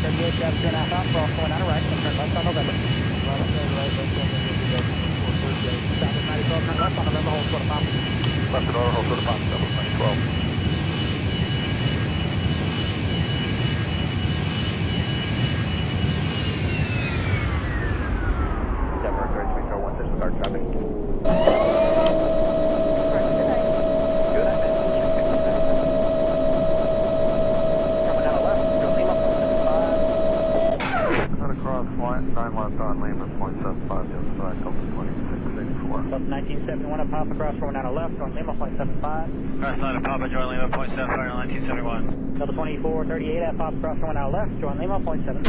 38, grab 2.5 out, cross 49 right, and turn left on November. Southwest 9012, turn left on November, hold short of Papa. Left and over, hold short of Papa, Southwest 9012. Denver, 3301, disregard traffic. On Lima, 0.75, just back up to 2664. Up 1971 at Papa, cross 49 left, on Lima, 0.75. Cross line at Papa, join Lima, 0.75 on 1971. Double 24, 38 at Papa, cross 49 left, join Lima, 0.75.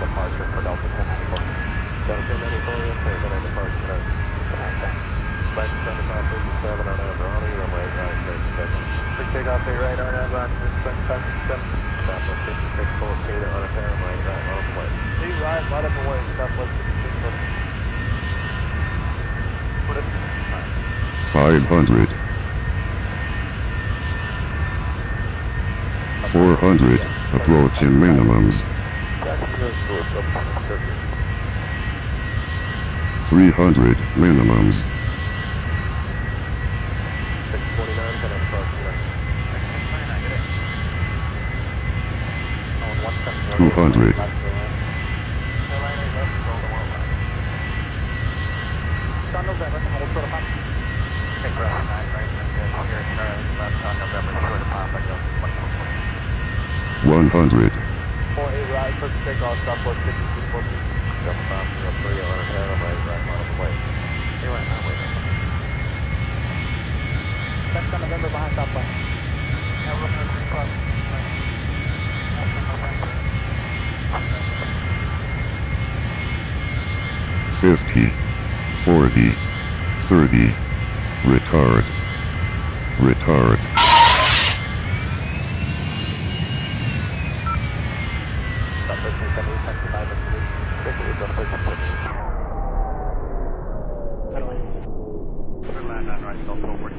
Departure for Delta 1094. Delta 1094, yes sir, then I depart today. Flight 7557 on Airline, runway right, 36. Quick takeoff, stay right on Airline, 757. Southwest 56, Data on a runway right on the way. Stay right on the way, Southwest 56. Put it. 500. 400, approaching minimums. 300, minimums. 629, can I approach today? 629, get it. 200. On November, hold short of Papa. Take left 9 right, and then here, turn left on November, short of Papa, go 100. 48 right, first takeoff, Southwest 5614. Jump off 03 on a runway right on the way. Stay right on the way. Left on November, behind Southwest. Now we're going to 3 plus. Left on November. 50, 40, 30, retard, retard. Stop 1370, 75, 58, Turn left on right, go 440.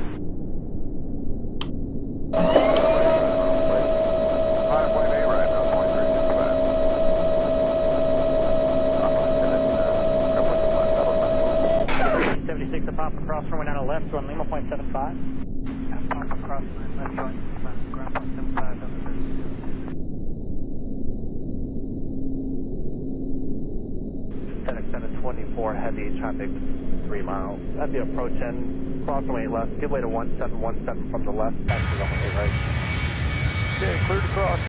Papa, cross runway 9 left, join Lima, 0.75. Papa, cross line left, join Lima, ground 0.75, FedEx 724, heavy traffic 3 miles. That'd be approaching, cross runway left, give way to 1717 from the left, back to the runway right. Okay, clear to cross.